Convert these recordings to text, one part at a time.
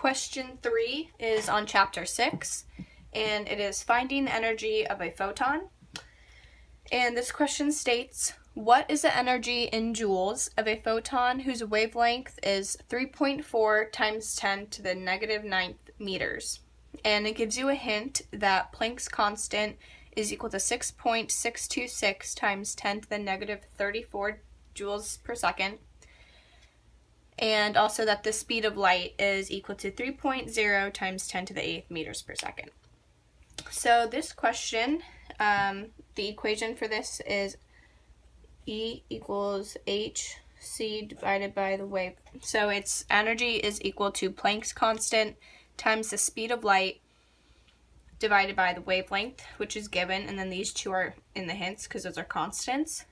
Question 3 is on chapter 6, and it is finding the energy of a photon. And this question states, what is the energy in joules of a photon whose wavelength is 3.4 times 10 to the negative 9th meters? And it gives you a hint that Planck's constant is equal to 6.626 times 10 to the negative 34 joules per second. And also that the speed of light is equal to 3.0 times 10 to the 8th meters per second. So this question, the equation for this is E equals hc divided by the wave. So its energy is equal to Planck's constant times the speed of light divided by the wavelength, which is given, and then these two are in the hints because those are constants.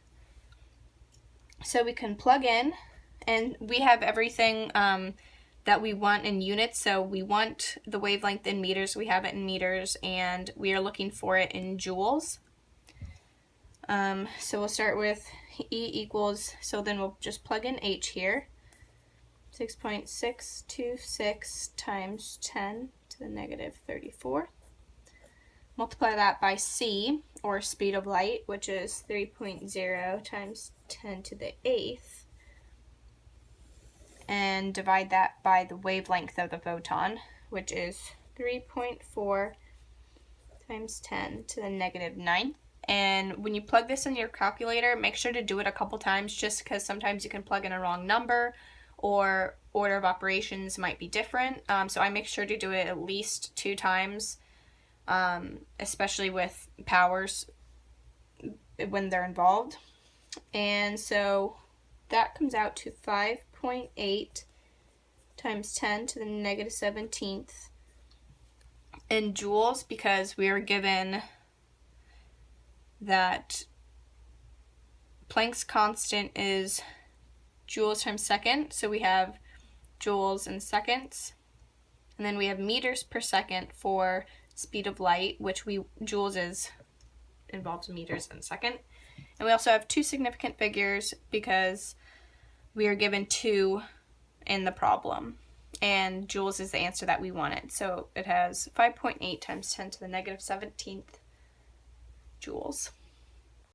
So we can plug in, and we have everything that we want in units. So we want the wavelength in meters, we have it in meters, and we are looking for it in joules. So we'll start with E equals, so then we'll just plug in H here, 6.626 times 10 to the negative 34. Multiply that by C, or speed of light, which is 3.0 times 10 to the 8th. And divide that by the wavelength of the photon, which is 3.4 times 10 to the negative 9th. And when you plug this in your calculator, make sure to do it a couple times, just because sometimes you can plug in a wrong number or order of operations might be different. So I make sure to do it at least 2 times, especially with powers when they're involved. And so that comes out to 5.8 times 10 to the negative 17th in joules, because we are given that Planck's constant is joules times second, so we have joules in seconds, and then we have meters per second for speed of light, which joules involves meters in second. And we also have 2 significant figures because we are given 2 in the problem, and joules is the answer that we wanted. So it has 5.8 times 10 to the negative 17th joules.